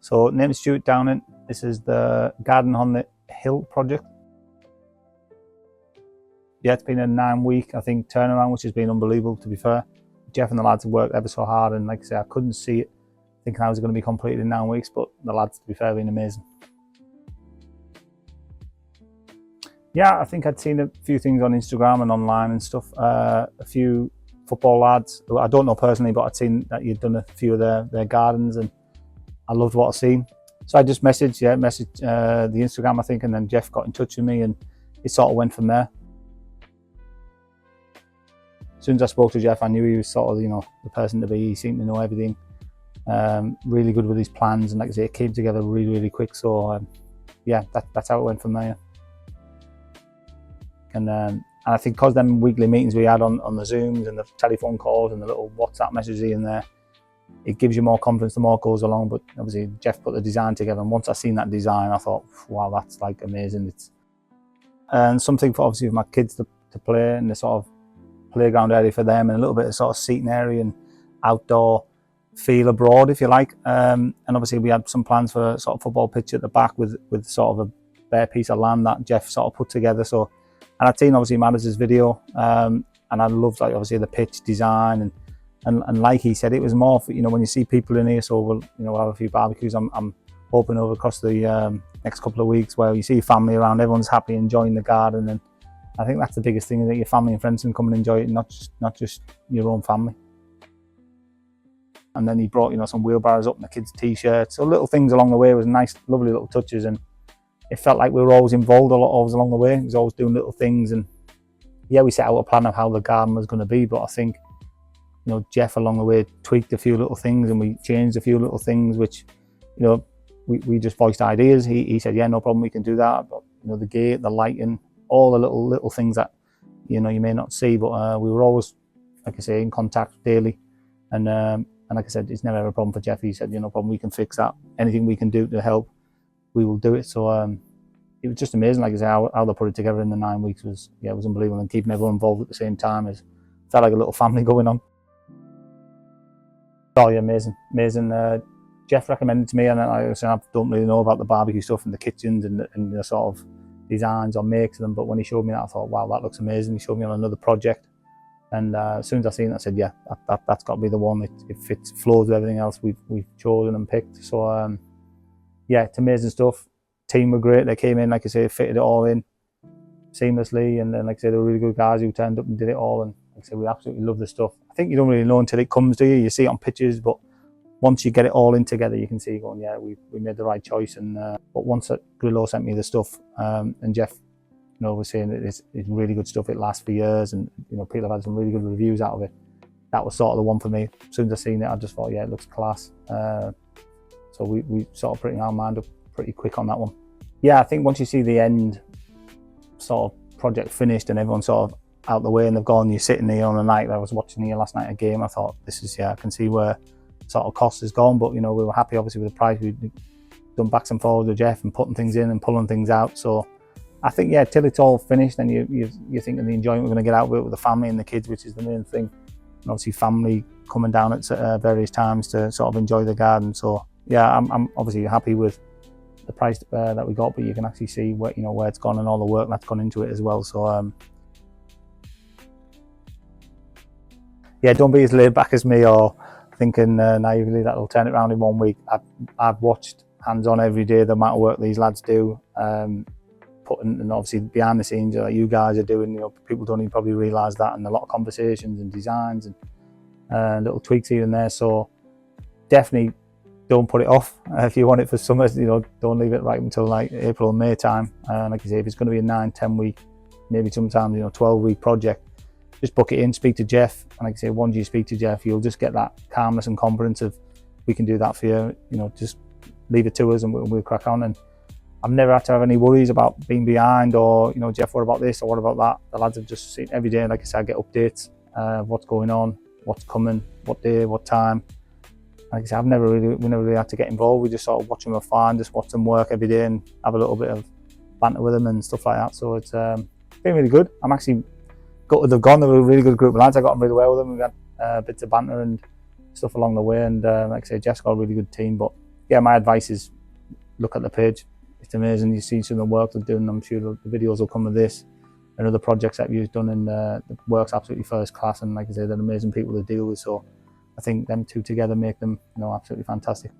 So name is Stewart Downing. This is the Garden on the Hill project. Yeah, it's been a 9-week, I think, turnaround, which has been unbelievable, to be fair. Jeff and the lads have worked ever so hard, and like I say, I couldn't see it thinking I was going to be completed in 9 weeks, but the lads, to be fair, have been amazing. Yeah, I think I'd seen a few things on Instagram and online and stuff. A few football lads who I don't know personally, but I'd seen that you'd done a few of their gardens, and I loved what I'd seen. So I just messaged the Instagram, I think, and then Jeff got in touch with me, and it sort of went from there. As soon as I spoke to Jeff, I knew he was sort of, the person to be. He seemed to know everything. Really good with his plans, and like I say, it came together really, really quick. So yeah, that's how it went from there. And I think because them weekly meetings we had on the Zooms and the telephone calls and the little WhatsApp messages in there, it gives you more confidence the more it goes along. But obviously Jeff put the design together, and once I seen that design, I thought, wow, that's like amazing. And something for obviously for my kids to play in the sort of playground area for them, and a little bit of sort of seating area and outdoor feel abroad, if you like. And obviously we had some plans for a sort of football pitch at the back with sort of a bare piece of land that Jeff sort of put together. So, and I'd seen obviously Madders' video, and I loved like obviously the pitch design, and like he said, it was more for, when you see people in here. So we'll have a few barbecues. I'm hoping over across the next couple of weeks where you see your family around, everyone's happy, enjoying the garden, and I think that's the biggest thing, that your family and friends can come and enjoy it, not just your own family. And then he brought some wheelbarrows up and the kids' t-shirts, so little things along the way. It was nice, lovely little touches, and it felt like we were always involved always along the way. He was always doing little things, and yeah, we set out a plan of how the garden was going to be, but I think Jeff along the way tweaked a few little things, and we changed a few little things, which we just voiced ideas. He said, yeah, no problem, we can do that. But the gate, the lighting, all the little things that you may not see, but we were always, like I say, in contact daily, and like I said, it's never a problem for Jeff. He said, no problem, we can fix that. Anything we can do to help, we will do it. So it was just amazing, like I say, how they put it together in the 9 weeks was unbelievable, and keeping everyone involved at the same time felt like a little family going on. Oh yeah, amazing. Jeff recommended to me, and I don't really know about the barbecue stuff and the kitchens and the sort of designs or makes of them, but when he showed me that, I thought, wow, that looks amazing. He showed me on another project, and as soon as I seen it, I said, yeah, that's got to be the one. It fits, flows with everything else we've chosen and picked. So yeah, it's amazing stuff. Team were great. They came in, like I say, fitted it all in seamlessly, and then like I say, they were really good guys who turned up and did it all, and like I say, we absolutely love the stuff. I think you don't really know until it comes to you. You see it on pictures, but once you get it all in together, you can see going, yeah, we made the right choice. And but once Grillo sent me the stuff, and Jeff, was saying that it's really good stuff. It lasts for years, and people have had some really good reviews out of it. That was sort of the one for me. As soon as I seen it, I just thought, yeah, it looks class. So we sort of putting our mind up pretty quick on that one. Yeah, I think once you see the end sort of project finished and everyone's sort of out the way and they've gone, you're sitting here on the night. I was watching here last night a game. I thought, I can see where sort of cost has gone, but we were happy obviously with the price. We've done backs and forwards with Jeff and putting things in and pulling things out. So I think, yeah, till it's all finished, and you're thinking the enjoyment we're going to get out of it with the family and the kids, which is the main thing. And obviously family coming down at various times to sort of enjoy the garden. So yeah, I'm obviously happy with the price that we got, but you can actually see where where it's gone and all the work that's gone into it as well. So yeah, don't be as laid back as me or thinking naively that will turn it around in 1 week. I've watched hands-on every day the amount of work these lads do, putting, and obviously behind the scenes that you guys are doing. People don't even probably realise that, and a lot of conversations and designs and little tweaks here and there. So definitely don't put it off. If you want it for summer, don't leave it right until like April, May time. Like I say, if it's going to be a 9-10 week, maybe sometimes 12-week project, just book it in, speak to Jeff, and like I say, once you speak to Jeff, you'll just get that calmness and confidence of, we can do that for you. Just leave it to us and we'll crack on. And I've never had to have any worries about being behind or Jeff, what about this or what about that. The lads have just seen every day. Like I said, I get updates of what's going on, what's coming, what day, what time. Like I said, we never really had to get involved. We just sort of watch them afar and just watch them work every day and have a little bit of banter with them and stuff like that. So it's been really good. I'm actually gutted they've gone. They were a really good group of lads. I got on really well with them. We had bits of banter and stuff along the way. And like I say, Jeff's got a really good team. But yeah, my advice is look at the page. It's amazing. You see some of the work they're doing. I'm sure the videos will come with this and other projects that you've done, and the work's absolutely first class. And like I say, they're amazing people to deal with. So I think them two together make them, absolutely fantastic.